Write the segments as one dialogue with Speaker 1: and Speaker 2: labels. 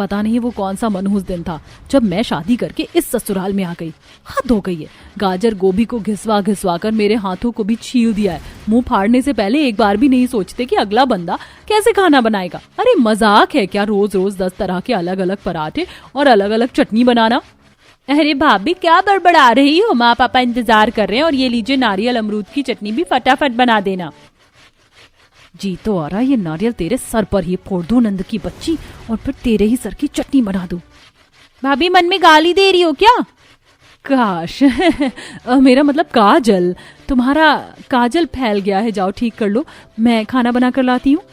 Speaker 1: पता नहीं वो कौन सा मनहूस दिन था जब मैं शादी करके इस ससुराल में आ गई। हद हो गई है, गाजर गोभी को घिसवा कर मेरे हाथों को भी छील दिया है। मुंह फाड़ने से पहले एक बार भी नहीं सोचते कि अगला बंदा कैसे खाना बनाएगा। अरे मजाक है क्या रोज रोज 10 तरह के अलग अलग पराठे और अलग अलग चटनी बनाना। अरे भाभी क्या बड़बड़ा रही हो, माँ पापा इंतजार कर रहे हैं और ये लीजिए नारियल अमरूद की चटनी भी फटाफट बना देना। जी तो आ रहा ये नारियल तेरे सर पर ही फोड़ दूं नंद की बच्ची, और फिर तेरे ही सर की चटनी बना दूं। भाभी मन में गाली दे रही हो क्या? काश मेरा मतलब काजल, तुम्हारा काजल फैल गया है, जाओ ठीक कर लो, मैं खाना बना कर लाती हूँ।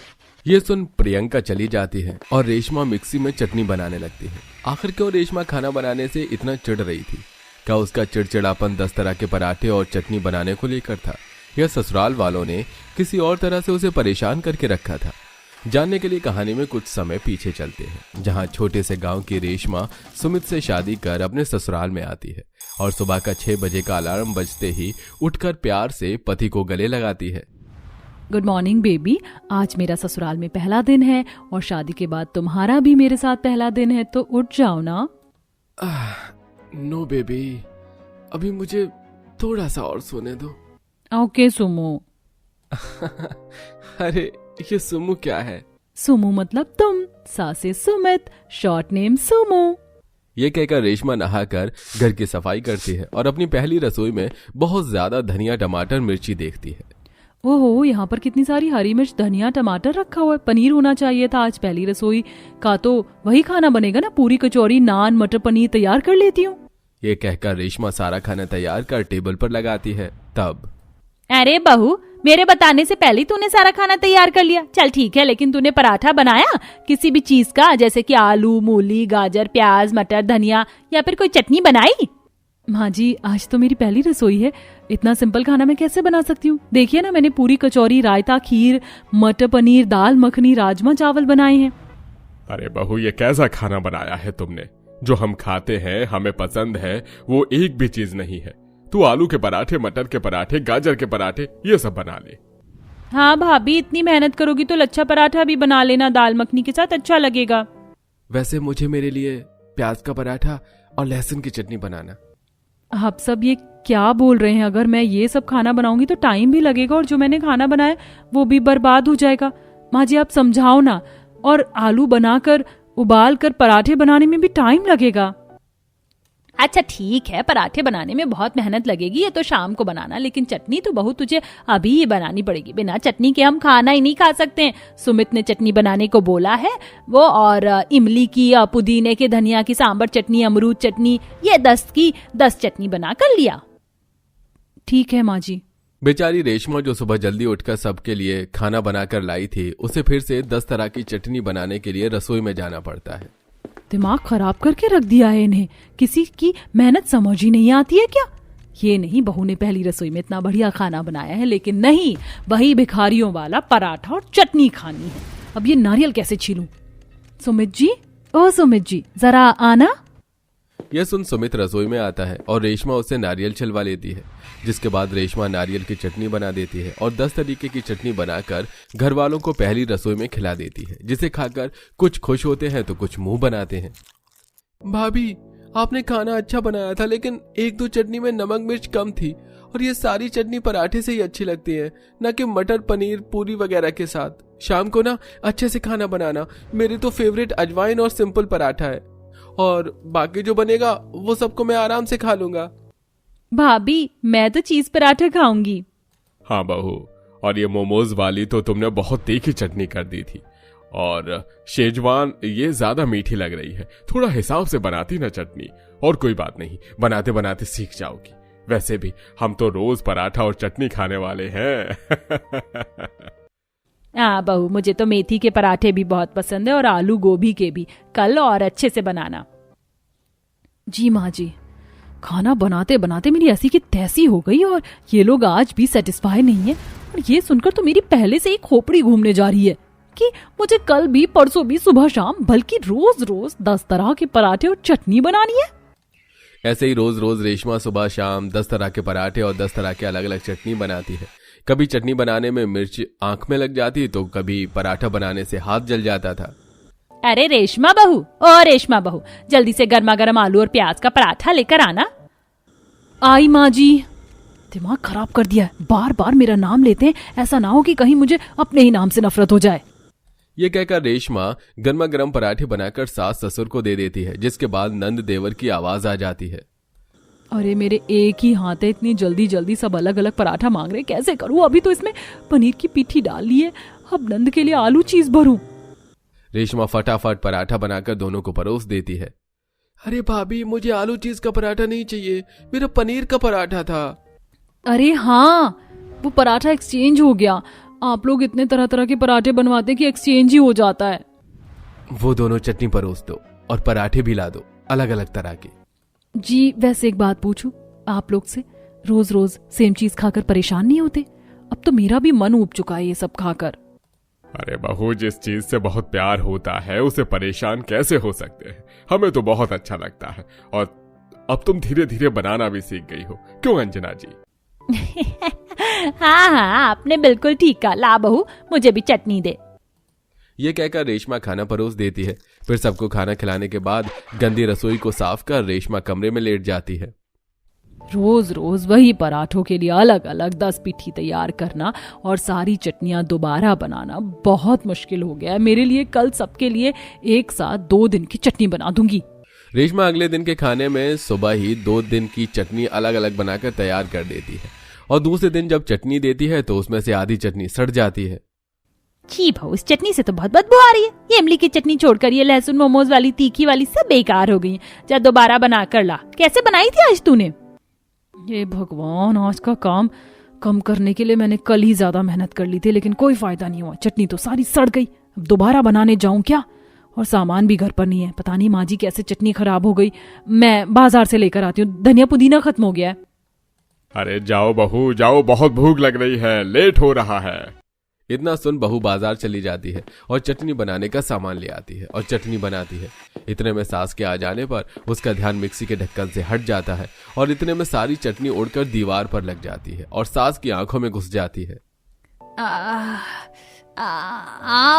Speaker 2: ये सुन प्रियंका चली जाती है और रेशमा मिक्सी में चटनी बनाने लगती है। आखिर क्यों रेशमा खाना बनाने से इतना चिढ़ रही थी? क्या उसका चिड़चिड़ापन 10 तरह के पराठे और चटनी बनाने को लेकर था, या ससुराल वालों ने किसी और तरह से उसे परेशान करके रखा था? जानने के लिए कहानी में कुछ समय पीछे चलते हैं, जहां छोटे से गांव की रेशमा सुमित से शादी कर अपने ससुराल में आती है और सुबह का 6 बजे का अलार्म बजते ही उठकर प्यार से पति को गले लगाती है।
Speaker 1: गुड मॉर्निंग बेबी, आज मेरा ससुराल में पहला दिन है और शादी के बाद तुम्हारा भी मेरे साथ पहला दिन है, तो उठ जाओ ना।
Speaker 2: नो बेबी, अभी मुझे थोड़ा सा और सोने दो।
Speaker 1: Okay Sumo.
Speaker 2: अरे ये सुमो क्या है?
Speaker 1: सुमो मतलब तुम, सासे सुमित, शॉर्ट नेम सुमो।
Speaker 2: ये कहकर रेशमा नहाकर घर की सफाई करती है और अपनी पहली रसोई में बहुत ज्यादा धनिया टमाटर मिर्ची देखती है।
Speaker 1: ओहो, यहाँ पर कितनी सारी हरी मिर्च धनिया टमाटर रखा हुआ है। पनीर होना चाहिए था आज पहली रसोई का, तो वही खाना बनेगा ना। पूरी कचौरी नान मटर पनीर तैयार कर लेती हूँ।
Speaker 2: ये कहकर रेशमा सारा खाना तैयार कर टेबल पर लगाती है। तब
Speaker 1: अरे बहू, मेरे बताने से पहले तूने सारा खाना तैयार कर लिया। चल ठीक है, लेकिन तूने पराठा बनाया किसी भी चीज का, जैसे कि आलू मूली गाजर प्याज मटर धनिया, या फिर कोई चटनी बनाई? माँ जी, आज तो मेरी पहली रसोई है, इतना सिंपल खाना मैं कैसे बना सकती हूँ। देखिए ना, मैंने पूरी कचौरी रायता खीर मटर पनीर दाल मखनी राजमा चावल बनाए हैं।
Speaker 3: अरे बहू, ये कैसा खाना बनाया है तुमने? जो हम खाते हैं हमें पसंद है वो एक भी चीज नहीं है। तू आलू के पराठे मटर के पराठे गाजर के पराठे ये सब बना ले।
Speaker 1: हाँ भाभी, इतनी मेहनत करोगी तो लच्छा पराठा भी बना लेना, दाल मखनी के साथ अच्छा लगेगा।
Speaker 2: वैसे मुझे मेरे लिए प्याज का पराठा और लहसुन की चटनी बनाना।
Speaker 1: आप सब ये क्या बोल रहे हैं? अगर मैं ये सब खाना बनाऊंगी तो टाइम भी लगेगा और जो मैंने खाना बनाया वो भी बर्बाद हो जाएगा। माँ जी आप समझाओ ना। और आलू बनाकर उबाल कर पराठे बनाने में भी टाइम लगेगा। अच्छा ठीक है, पराठे बनाने में बहुत मेहनत लगेगी, ये तो शाम को बनाना, लेकिन चटनी तो बहू तुझे अभी ही बनानी पड़ेगी। बिना चटनी के हम खाना ही नहीं खा सकते हैं। सुमित ने चटनी बनाने को बोला है वो, और इमली की पुदीने के धनिया की सांबर चटनी अमरूद चटनी, ये 10 की 10 चटनी बना कर लिया। ठीक है माँ जी।
Speaker 2: बेचारी रेशमा जो सुबह जल्दी उठकर सबके लिए खाना बनाकर लाई थी, उसे फिर से 10 तरह की चटनी बनाने के लिए रसोई में जाना पड़ता है।
Speaker 1: दिमाग खराब करके रख दिया है इन्हें, किसी की मेहनत समझ ही नहीं आती है क्या? ये नहीं, बहू ने पहली रसोई में इतना बढ़िया खाना बनाया है, लेकिन नहीं, वही भिखारियों वाला पराठा और चटनी खानी है। अब ये नारियल कैसे छीलूं? सुमित जी, ओ सुमित जी, जरा आना।
Speaker 2: यह सुन सुमित रसोई में आता है और रेशमा उससे नारियल छिलवा लेती है, जिसके बाद रेशमा नारियल की चटनी बना देती है और 10 तरीके की चटनी बनाकर घर वालों को पहली रसोई में खिला देती है, जिसे खाकर कुछ खुश होते हैं तो कुछ मुंह बनाते हैं। भाभी, आपने खाना अच्छा बनाया था, लेकिन 1-2 चटनी में नमक मिर्च कम थी, और ये सारी चटनी पराठे से ही अच्छी लगती है, न कि मटर पनीर पूरी वगैरह के साथ। शाम को ना अच्छे से खाना बनाना। मेरी तो फेवरेट अजवाइन और सिंपल पराठा है, और बाकी जो बनेगा वो सबको मैं आराम से खा लूंगा।
Speaker 1: भाभी, मैं तो चीज पराठा खाऊंगी।
Speaker 3: हाँ बहू, और ये मोमोज वाली तो तुमने बहुत तीखी चटनी कर दी थी, और शेजवान ये ज्यादा मीठी लग रही है। थोड़ा हिसाब से बनाती ना चटनी। और कोई बात नहीं, बनाते बनाते सीख जाओगी। वैसे भी हम तो रोज पराठा और चटनी खाने वाले हैं।
Speaker 1: हाँ बहू, मुझे तो मेथी के पराठे भी बहुत पसंद है और आलू गोभी के भी। कल और अच्छे से बनाना। जी माँ जी। खाना बनाते बनाते मेरी ऐसी की तैसी हो गई और ये लोग आज भी सेटिस्फाई नहीं है। और ये सुनकर तो मेरी पहले से ही खोपड़ी घूमने जा रही है कि मुझे कल भी परसों भी सुबह शाम बल्कि रोज रोज 10 तरह के पराठे और चटनी बनानी है।
Speaker 2: ऐसे ही रोज रोज रेशमा सुबह शाम 10 तरह के पराठे और 10 तरह के अलग अलग चटनी बनाती है। कभी चटनी बनाने में मिर्च आंख में लग जाती तो कभी पराठा बनाने से हाथ जल जाता था।
Speaker 1: अरे रेशमा बहू, ओ रेशमा बहू, जल्दी से गर्मा गर्म आलू और प्याज का पराठा लेकर आना। आई माँ जी। दिमाग खराब कर दिया है, बार बार मेरा नाम लेते हैं, ऐसा ना हो कि कहीं मुझे अपने ही नाम से नफरत हो जाए।
Speaker 2: ये कहकर रेशमा गर्मा गर्म पराठे बनाकर सास ससुर को दे देती है, जिसके बाद नंद देवर की आवाज आ जाती है।
Speaker 1: अरे मेरे एक ही हाथ है, इतनी जल्दी जल्दी सब अलग अलग पराठा मांग रहे, कैसे करूं? अभी तो इसमें पनीर की पिट्ठी डाल ली है, अब नंद के लिए आलू चीज भरूं।
Speaker 2: रेशमा फटाफट पराठा बनाकर दोनों को परोस देती है। अरे भाभी, मुझे आलू चीज का पराठा नहीं चाहिए, मेरा पनीर का पराठा था।
Speaker 1: अरे हाँ, वो पराठा एक्सचेंज हो गया। आप लोग इतने तरह तरह के पराठे बनवाते कि एक्सचेंज ही हो जाता है।
Speaker 2: वो दोनों चटनी परोस दो और पराठे भी ला दो, अलग अलग तरह के।
Speaker 1: जी वैसे एक बात पूछूं आप लोग से, रोज रोज सेम चीज खाकर परेशान नहीं होते? अब तो मेरा भी मन ऊब चुका है ये सब खाकर।
Speaker 3: अरे बहू, जिस चीज से बहुत प्यार होता है उसे परेशान कैसे हो सकते हैं? हमें तो बहुत अच्छा लगता है, और अब तुम धीरे धीरे बनाना भी सीख गई हो, क्यों अंजना जी?
Speaker 1: हाँ हाँ, आपने बिल्कुल ठीक कहा। ला बहू, मुझे भी चटनी दे।
Speaker 2: ये कहकर रेशमा खाना परोस देती है। फिर सबको खाना खिलाने के बाद गंदी रसोई को साफ कर रेशमा कमरे में लेट जाती है।
Speaker 1: रोज रोज वही पराठों के लिए अलग अलग 10 पिट्ठी तैयार करना और सारी चटनियां दोबारा बनाना बहुत मुश्किल हो गया है मेरे लिए। कल सबके लिए एक साथ 2 दिन की चटनी बना दूंगी।
Speaker 2: रेशमा अगले दिन के खाने में सुबह ही 2 दिन की चटनी अलग अलग बनाकर तैयार कर देती है, और दूसरे दिन जब चटनी देती है तो उसमें से आधी चटनी सड़ जाती है।
Speaker 1: छी भाऊ, इस चटनी से तो बहुत बदबू आ रही है। ये इमली की चटनी छोड़कर ये लहसुन मोमोज वाली तीखी वाली सब बेकार हो गई। जब दोबारा बना कर ला। कैसे बनाई थी आज तूने? ये भगवान, आज का काम कम करने के लिए मैंने कल ही ज्यादा मेहनत कर ली थी, लेकिन कोई फायदा नहीं हुआ। चटनी तो सारी सड़ गई। अब दोबारा बनाने जाऊं क्या? और सामान भी घर पर नहीं है। पता नहीं माँ जी कैसे चटनी खराब हो गई। मैं बाजार से लेकर आती हूँ। धनिया पुदीना खत्म हो गया है।
Speaker 3: अरे जाओ बहू जाओ, बहुत भूख लग रही है, लेट हो रहा है।
Speaker 2: इतना सुन बहू बाजार चली जाती है और चटनी बनाने का सामान ले आती है और चटनी बनाती है। इतने में सास के आ जाने पर उसका ध्यान मिक्सी के ढक्कन से हट जाता है, और इतने में सारी चटनी उड़कर दीवार पर लग जाती है और सास की आंखों में घुस जाती है।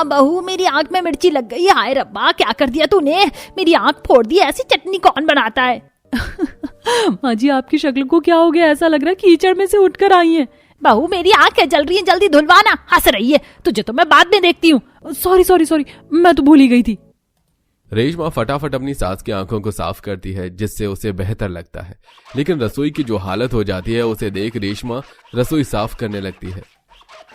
Speaker 1: बहू, मेरी आंख में मिर्ची लग गई। हाय रब्बा, क्या कर दिया तूने? मेरी आंख फोड़ दी। ऐसी चटनी कौन बनाता है? माँ जी, आपकी शक्ल को क्या हो गया? ऐसा लग रहा है कीचड़ में से उठकर आई हैं। बहू, मेरी आंखें जल रही हैं, जल्दी धुलवाना। हंस रही है, तुझे तो मैं बाद में देखती हूँ। सॉरी, मैं तो भूल ही गई थी।
Speaker 2: रेशमा फटाफट अपनी सास की आंखों को साफ करती है, जिससे उसे बेहतर लगता है। लेकिन रसोई की जो हालत हो जाती है उसे देख रेशमा रसोई साफ करने लगती है।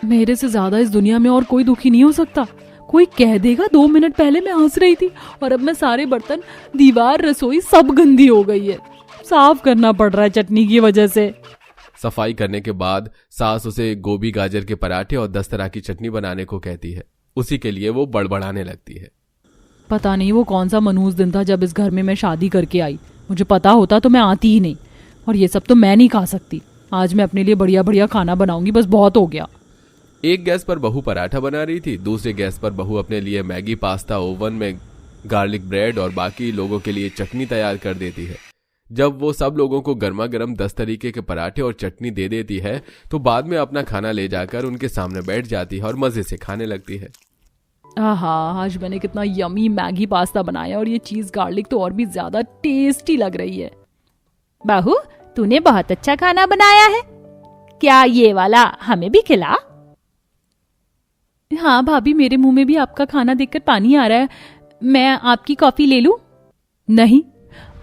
Speaker 1: मेरे से ज्यादा इस दुनिया में और कोई दुखी नहीं हो सकता। कोई कह देगा 2 मिनट पहले मैं हंस रही थी, और अब मैं सारे बर्तन, दीवार, रसोई सब गंदी हो गई है। साफ करना पड़ रहा है चटनी की वजह से।
Speaker 2: सफाई करने के बाद सास उसे गोभी गाजर के पराठे और 10 तरह की चटनी बनाने को कहती है। उसी के लिए वो बड़बड़ाने लगती है।
Speaker 1: पता नहीं वो कौन सा मनहूस दिन था जब इस घर में मैं शादी करके आई। मुझे पता होता तो मैं आती ही नहीं, और ये सब तो मैं नहीं खा सकती। आज मैं अपने लिए बढ़िया बढ़िया खाना बनाऊंगी, बस बहुत हो गया।
Speaker 2: एक गैस पर बहू पराठा बना रही थी, दूसरे गैस पर बहू अपने लिए मैगी, पास्ता, ओवन में गार्लिक ब्रेड और बाकी लोगों के लिए चटनी तैयार कर देती है। जब वो सब लोगों को गर्मा गर्म 10 तरीके के पराठे और चटनी दे देती है तो बाद में अपना खाना ले जाकर उनके सामने बैठ जाती है और मजे से खाने लगती है।
Speaker 1: आहा, आज मैंने कितना यमी मैगी पास्ता बनाया, और ये चीज गार्लिक तो और भी ज्यादा टेस्टी लग रही है। बहू, तूने बहुत अच्छा खाना बनाया है। क्या ये वाला हमें भी खिला? हाँ भाभी, मेरे मुंह में भी आपका खाना देखकर पानी आ रहा है। मैं आपकी कॉफी ले लूं? नहीं,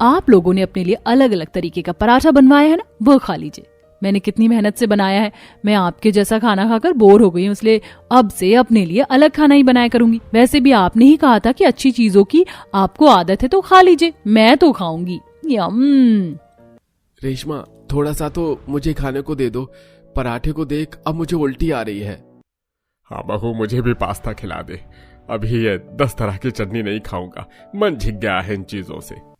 Speaker 1: आप लोगों ने अपने लिए अलग अलग तरीके का पराठा बनवाया है ना, वो खा लीजिए। मैंने कितनी मेहनत से बनाया है। मैं आपके जैसा खाना खाकर बोर हो गई हूँ, इसलिए अब से अपने लिए अलग खाना ही बनाया करूंगी। वैसे भी आपने ही कहा था कि अच्छी चीजों की आपको आदत है तो खा लीजिए। मैं तो खाऊंगी। यम।
Speaker 2: रेशमा, थोड़ा सा तो मुझे खाने को दे दो। पराठे को देख अब मुझे उल्टी आ रही है।
Speaker 3: हाँ बहू, मुझे भी पास्ता खिला दे। अभी ये 10 तरह की चटनी नहीं खाऊंगा, मन झिक गया है इन चीजों से।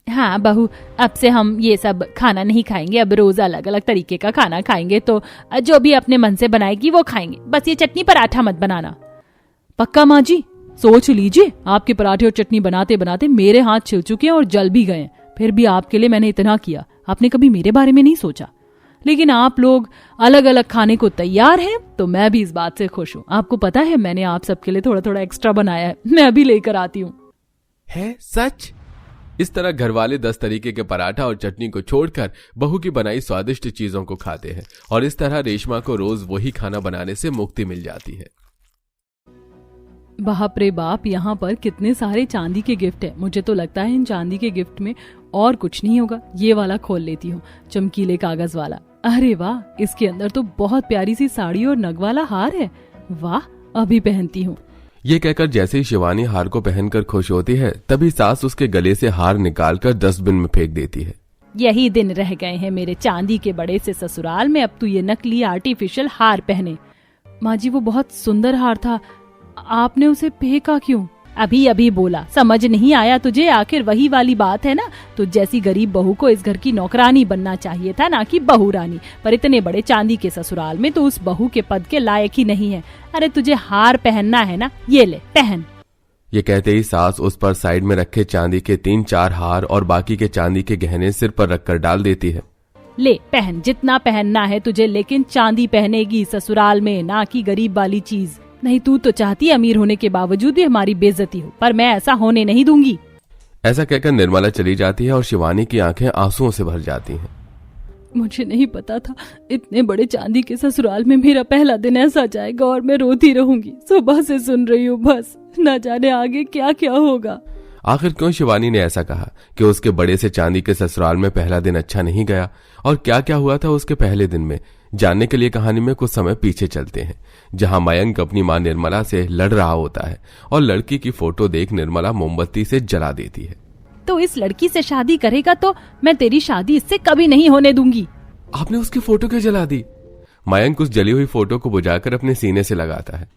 Speaker 1: हाँ बहू, अब से हम ये सब खाना नहीं खाएंगे। अब रोज अलग अलग तरीके का खाना खाएंगे, तो जो भी अपने मन से बनाएगी वो खाएंगे। बस ये चटनी पराठा मत बनाना। पक्का माँ जी? सोच लीजिए, आपके पराठे और चटनी बनाते बनाते मेरे हाथ छिल चुके हैं और जल भी गए। फिर भी आपके लिए मैंने इतना किया, आपने कभी मेरे बारे में नहीं सोचा। लेकिन आप लोग अलग अलग खाने को तैयार हैं तो मैं भी इस बात से खुश हूँ। आपको पता है मैंने आप सबके लिए थोड़ा थोड़ा एक्स्ट्रा बनाया है, मैं अभी लेकर आती हूँ।
Speaker 2: है सच? इस तरह घर वाले 10 तरीके के पराठा और चटनी को छोड़कर बहू की बनाई स्वादिष्ट चीजों को खाते हैं और इस तरह रेशमा को रोज वही खाना बनाने से मुक्ति मिल जाती है।
Speaker 1: बाप रे बाप, यहाँ पर कितने सारे चांदी के गिफ्ट हैं। मुझे तो लगता है इन चांदी के गिफ्ट में और कुछ नहीं होगा। ये वाला खोल लेती हूँ, चमकीले कागज वाला। अरे वाह, इसके अंदर तो बहुत प्यारी सी साड़ी और नग वाला हार है। वाह, अभी पहनती हूँ।
Speaker 2: ये कहकर जैसे ही शिवानी हार को पहनकर खुश होती है तभी सास उसके गले से हार निकालकर डस्टबिन में फेंक देती है।
Speaker 1: यही दिन रह गए हैं मेरे चांदी के बड़े से ससुराल में, अब तू ये नकली आर्टिफिशियल हार पहने। माँ जी, वो बहुत सुंदर हार था, आपने उसे फेंका क्यों? अभी अभी बोला, समझ नहीं आया तुझे? आखिर वही वाली बात है ना, तो जैसी गरीब बहू को इस घर की नौकरानी बनना चाहिए था, ना कि बहू रानी। पर इतने बड़े चांदी के ससुराल में तो उस बहू के पद के लायक ही नहीं है। अरे तुझे हार पहनना है ना, ये ले पहन।
Speaker 2: ये कहते ही सास उस पर साइड में रखे चांदी के 3-4 हार और बाकी के चांदी के गहने सिर पर रखकर डाल देती है।
Speaker 1: ले पहन, जितना पहनना है तुझे, लेकिन चांदी पहनेगी ससुराल में, ना कि गरीब वाली चीज। नहीं, तू तो चाहती अमीर होने के बावजूद भी हमारी बेइज्जती हो, पर मैं ऐसा होने नहीं दूंगी।
Speaker 2: ऐसा कहकर निर्मला चली जाती है और शिवानी की आंखें आंसुओं से भर जाती हैं।
Speaker 1: मुझे नहीं पता था इतने बड़े चांदी के ससुराल में मेरा पहला दिन ऐसा जाएगा और मैं रोती रहूंगी। सुबह से सुन रही हूँ बस, न जाने आगे क्या क्या होगा।
Speaker 2: आखिर क्यों शिवानी ने ऐसा कहा कि उसके बड़े से चांदी के ससुराल में पहला दिन अच्छा नहीं गया और क्या क्या हुआ था उसके पहले दिन में? जानने के लिए कहानी में कुछ समय पीछे चलते हैं, जहां मयंक अपनी मां निर्मला से लड़ रहा होता है और लड़की की फोटो देख निर्मला मोमबत्ती से जला देती है।
Speaker 1: तो इस लड़की से शादी करेगा तो मैं तेरी शादी इससे कभी नहीं होने दूंगी।
Speaker 2: आपने उसकी फोटो क्यों जला दी? मयंक उस जली हुई फोटो को बुझाकर अपने सीने से लगाता है।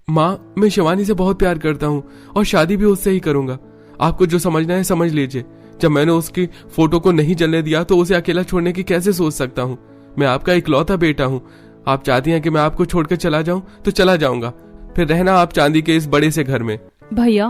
Speaker 2: माँ, मैं शिवानी से बहुत प्यार करता हूँ और शादी भी उससे ही करूंगा। आपको जो समझना है समझ लीजिए। जब मैंने उसकी फोटो को नहीं जलने दिया तो उसे अकेला छोड़ने की कैसे सोच सकता हूँ? मैं आपका इकलौता बेटा हूँ। आप चाहती हैं कि मैं आपको छोड़कर चला जाऊं तो चला जाऊंगा, फिर रहना आप चांदी के इस बड़े से घर में।
Speaker 1: भैया,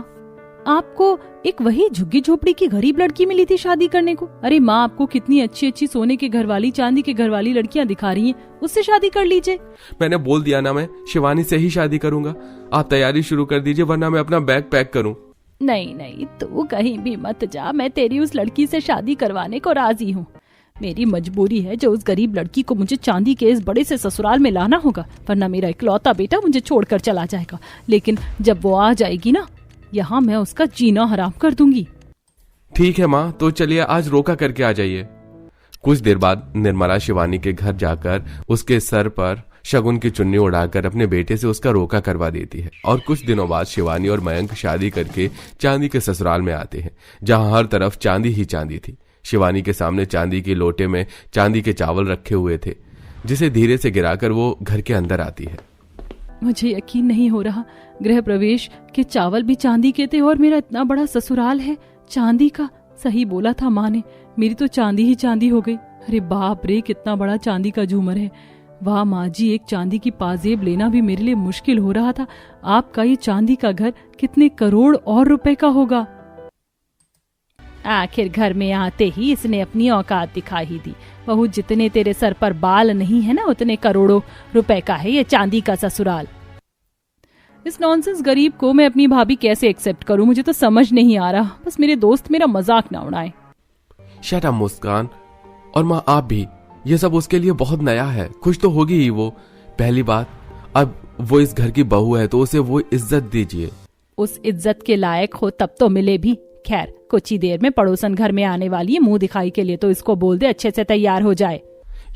Speaker 1: आपको एक वही झुग्गी झोपड़ी की गरीब लड़की मिली थी शादी करने को? अरे माँ, आपको कितनी अच्छी अच्छी सोने के घर वाली, चांदी के घर वाली लड़कियां दिखा रही हैं, उससे शादी कर लीजिए।
Speaker 2: मैंने बोल दिया ना, मैं शिवानी से ही शादी करूंगा। आप तैयारी शुरू कर दीजिए वरना मैं अपना बैग पैक करूं।
Speaker 1: नहीं नहीं, तू कहीं भी मत जा, मैं तेरी उस लड़की से शादी करवाने को राजी हूँ। मेरी मजबूरी है जो उस गरीब लड़की को मुझे चांदी के इस बड़े से ससुराल में लाना होगा, वरना मेरा इकलौता बेटा मुझे छोड़कर चला जाएगा। लेकिन जब वो आ जाएगी ना, यहाँ मैं उसका जीना हराम कर दूंगी।
Speaker 2: ठीक है माँ, तो चलिए आज रोका करके आ जाइए। कुछ देर बाद निर्मला शिवानी के घर जाकर उसके सर पर शगुन की चुन्नी उड़ाकर अपने बेटे से उसका रोका करवा देती है और कुछ दिनों बाद शिवानी और मयंक शादी करके चांदी के ससुराल में आते हैं, जहां हर तरफ चांदी ही चांदी थी। शिवानी के सामने चांदी के लोटे में चांदी के चावल रखे हुए थे, जिसे धीरे से गिराकर वो घर के अंदर आती है।
Speaker 1: मुझे यकीन नहीं हो रहा, गृह प्रवेश के चावल भी चांदी के थे और मेरा इतना बड़ा ससुराल है चांदी का। सही बोला था माँ ने, मेरी तो चांदी ही चांदी हो गई। अरे बाप रे, कितना बड़ा चांदी का झूमर है। वाह माँ जी, एक चांदी की पाजेब लेना भी मेरे लिए मुश्किल हो रहा था। आपका ये चांदी का घर कितने करोड़ और रुपए का होगा। आखिर घर में आते ही इसने अपनी औकात दिखा ही दी। बहू, जितने तेरे सर पर बाल नहीं है ना, उतने करोड़ों रुपए का है ये चांदी का ससुराल। इस नॉनसेंस गरीब को मैं अपनी भाभी कैसे एक्सेप्ट करूं, मुझे तो समझ नहीं आ रहा। बस मेरे दोस्त मेरा मजाक ना उड़ाए।
Speaker 2: शट अप मुस्कान, और माँ आप भी। ये सब उसके लिए बहुत नया है, खुश तो होगी ही वो। पहली बात, अब वो इस घर की बहू है तो उसे वो इज्जत दीजिए।
Speaker 1: उस इज्जत के लायक हो तब तो मिले भी। खैर, कुछ ही देर में पड़ोसन घर में आने वाली है, मुंह दिखाई के लिए, तो इसको बोल दे अच्छे से तैयार हो जाए।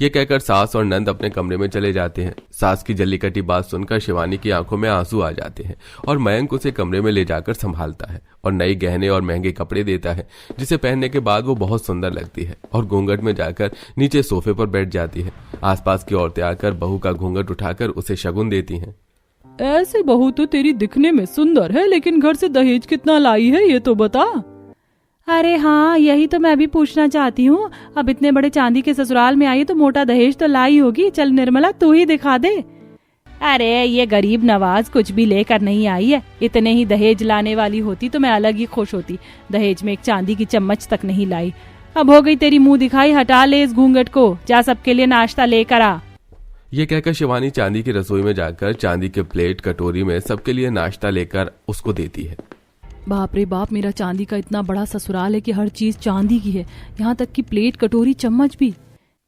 Speaker 2: ये कहकर सास और नंद अपने कमरे में चले जाते हैं। सास की जल्ली कटी बात सुनकर शिवानी की आंखों में आंसू आ जाते हैं और मयंक उसे कमरे में ले जाकर संभालता है और नए गहने और महंगे कपड़े देता है, जिसे पहनने के बाद वो बहुत सुंदर लगती है और घूंघट में जाकर नीचे सोफे पर बैठ जाती है। आसपास की औरतें आकर बहू का घूंघट उठाकर उसे शगुन देती हैं।
Speaker 1: ऐसे बहू तो तेरी दिखने में सुंदर है, लेकिन घर से दहेज कितना लाई है ये तो बता। अरे हाँ, यही तो मैं भी पूछना चाहती हूँ। अब इतने बड़े चांदी के ससुराल में आई तो मोटा दहेज तो लाई होगी। चल निर्मला, तू ही दिखा दे। अरे ये गरीब नवाज कुछ भी लेकर नहीं आई है। इतने ही दहेज लाने वाली होती तो मैं अलग ही खुश होती। दहेज में एक चांदी की चम्मच तक नहीं लाई। अब हो गई तेरी मुंह दिखाई, हटा ले इस घूंघट को, जा सबके लिए नाश्ता लेकर आ।
Speaker 2: ये कहकर शिवानी चांदी की रसोई में जाकर चांदी के प्लेट कटोरी में सबके लिए नाश्ता लेकर उसको देती है।
Speaker 1: बाप रे बाप, मेरा चांदी का इतना बड़ा ससुराल है कि हर चीज चांदी की है, यहाँ तक कि प्लेट कटोरी चम्मच भी।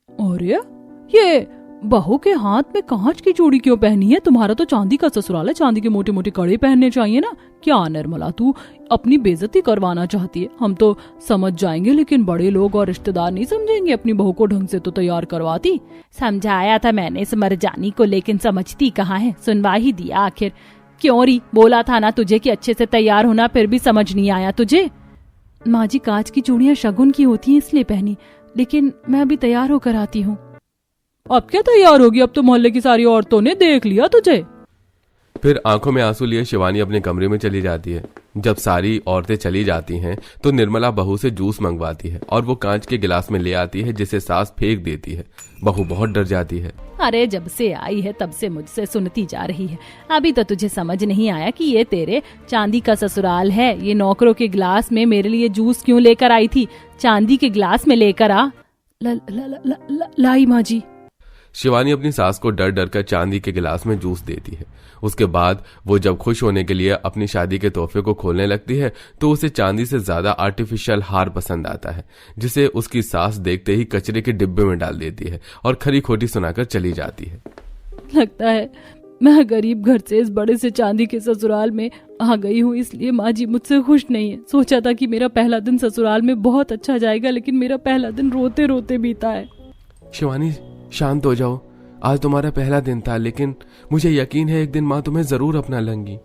Speaker 1: अरे ये बहू के हाथ में कांच की चूड़ी क्यों पहनी है? तुम्हारा तो चांदी का ससुराल है, चांदी के मोटे मोटे कड़े पहनने चाहिए ना। क्या निर्मला, तू अपनी बेइज्जती करवाना चाहती है? हम तो समझ जाएंगे, लेकिन बड़े लोग और रिश्तेदार नहीं समझेंगे। अपनी बहू को ढंग से तो तैयार करवाती। समझाया था मैंने इस मरजानी को, लेकिन समझती कहाँ है, सुनवा ही दिया आखिर। क्यों री, बोला था ना तुझे कि अच्छे से तैयार होना, फिर भी समझ नहीं आया तुझे? माँ जी, कांच की चूड़ियां शगुन की होती हैं इसलिए पहनी, लेकिन मैं अभी तैयार होकर आती हूँ। अब क्या तैयार होगी, अब तो मोहल्ले की सारी औरतों ने देख लिया तुझे।
Speaker 2: फिर आंखों में आंसू लिए शिवानी अपने कमरे में चली जाती है। जब सारी औरतें चली जाती हैं तो निर्मला बहू से जूस मंगवाती है और वो कांच के गिलास में ले आती है, जिसे सास फेंक देती है। बहू बहुत डर जाती है।
Speaker 1: अरे जब से आई है तब से मुझसे सुनती जा रही है, अभी तो तुझे समझ नहीं आया कि ये तेरे चांदी का ससुराल है। ये नौकरों के गिलास में मेरे लिए जूस क्यों लेकर आई थी? चांदी के गिलास में लेकर आ। लाई माँ जी।
Speaker 2: शिवानी अपनी सास को डर डर कर चांदी के गिलास में जूस देती है। उसके बाद वो जब खुश होने के लिए अपनी शादी के तोहफे को खोलने लगती है तो उसे चांदी से ज्यादा आर्टिफिशियल हार पसंद आता है, जिसे उसकी सास देखते ही कचरे के डिब्बे में डाल देती है और खरी खोटी सुनाकर चली जाती है।
Speaker 1: लगता है मैं गरीब घर से इस बड़े से चांदी के ससुराल में आ गई हूँ, इसलिए माँ जी मुझसे खुश नहीं है। सोचा था कि मेरा पहला दिन ससुराल में बहुत अच्छा जाएगा, लेकिन मेरा पहला दिन रोते रोते बीता है।
Speaker 2: शिवानी शांत हो जाओ, आज तुम्हारा पहला दिन था, लेकिन मुझे यकीन है एक दिन माँ तुम्हें जरूर अपना लेंगी।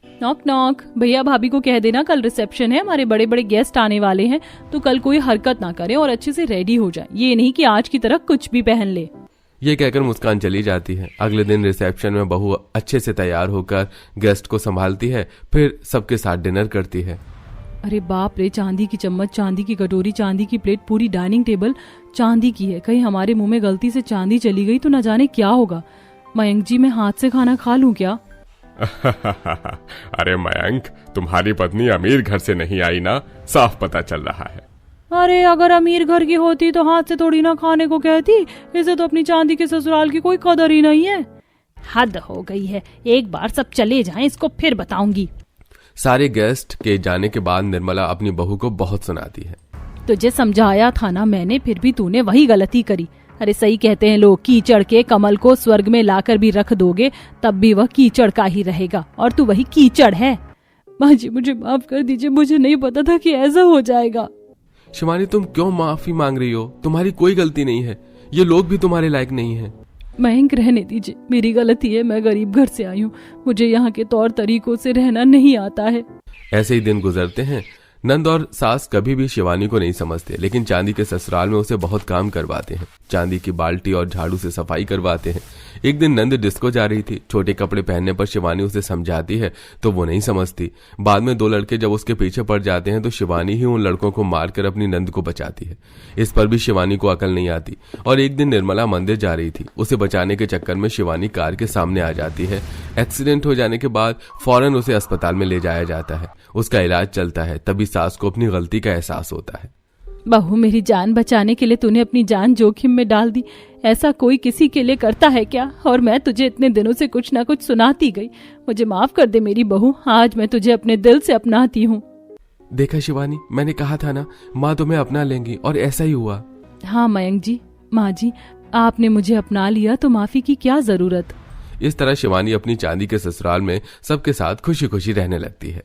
Speaker 1: Knock knock. भैया भाभी को कह देना कल रिसेप्शन है, हमारे बड़े बड़े गेस्ट आने वाले हैं, तो कल कोई हरकत ना करें और अच्छे से रेडी हो जाए, ये नहीं कि आज की तरह कुछ भी पहन ले।
Speaker 2: ये कहकर मुस्कान चली जाती है। अगले दिन रिसेप्शन में बहू अच्छे से तैयार होकर गेस्ट को संभालती है, फिर सबके साथ डिनर करती है।
Speaker 1: अरे बाप रे, चांदी की चम्मच, चांदी की कटोरी, चांदी की प्लेट, पूरी डाइनिंग टेबल चांदी की है। कहीं हमारे मुंह में गलती से चांदी चली गई तो न जाने क्या होगा। मयंक जी, मैं हाथ से खाना खा लूं क्या?
Speaker 3: अरे मयंक, तुम्हारी पत्नी अमीर घर से नहीं आई ना, साफ पता चल रहा है।
Speaker 1: अरे अगर अमीर घर की होती तो हाथ से थोड़ी ना खाने को कहती। इसे तो अपनी चांदी के ससुराल की कोई कदर ही नहीं है। हद हो गई है, एक बार सब चले जाएं, इसको फिर बताऊंगी।
Speaker 2: सारे गेस्ट के जाने के बाद निर्मला अपनी बहू को बहुत सुनाती है।
Speaker 1: तुझे समझाया था ना मैंने, फिर भी तूने वही गलती करी। अरे सही कहते हैं लोग, कीचड़ के कमल को स्वर्ग में लाकर भी रख दोगे तब भी वह कीचड़ का ही रहेगा, और तू वही कीचड़ है। माँ जी मुझे माफ कर दीजिए, मुझे नहीं पता था कि ऐसा हो जाएगा।
Speaker 2: शिवानी, तुम क्यों माफी मांग रही हो? तुम्हारी कोई गलती नहीं है, ये लोग भी तुम्हारे लायक नहीं है।
Speaker 1: मयंक, रहने दीजिए, मेरी गलती है, मैं गरीब घर से आई हूँ, मुझे यहाँ के तौर तरीकों से रहना नहीं आता है।
Speaker 2: ऐसे ही दिन गुजरते हैं। नंद और सास कभी भी शिवानी को नहीं समझते, लेकिन चांदी के ससुराल में उसे बहुत काम करवाते हैं। चांदी की बाल्टी और झाड़ू से सफाई करवाते हैं। एक दिन नंद डिस्को जा रही थी। छोटे कपड़े पहनने पर शिवानी उसे समझाती है तो वो नहीं समझती। बाद में दो लड़के जब उसके पीछे पड़ जाते हैं तो शिवानी ही उन लड़कों को मारकर अपनी नंद को बचाती है। इस पर भी शिवानी को अकल नहीं आती। और एक दिन निर्मला मंदिर जा रही थी, उसे बचाने के चक्कर में शिवानी कार के सामने आ जाती है। एक्सीडेंट हो जाने के बाद फौरन उसे अस्पताल में ले जाया जाता है। उसका इलाज चलता है, तभी सास को अपनी गलती का एहसास होता है।
Speaker 1: बहू, मेरी जान बचाने के लिए तूने अपनी जान जोखिम में डाल दी। ऐसा कोई किसी के लिए करता है क्या? और मैं तुझे इतने दिनों से कुछ ना कुछ सुनाती गई। मुझे माफ कर दे मेरी बहू, आज मैं तुझे अपने दिल से अपनाती हूँ।
Speaker 2: देखा शिवानी, मैंने कहा था ना माँ तुम्हें अपना लेंगी, और ऐसा ही हुआ।
Speaker 1: हाँ मयंक जी, माँ जी, आपने मुझे अपना लिया तो माफी की क्या जरूरत।
Speaker 2: इस तरह शिवानी अपनी चांदी के ससुराल में सबके साथ खुशी खुशी रहने लगती है।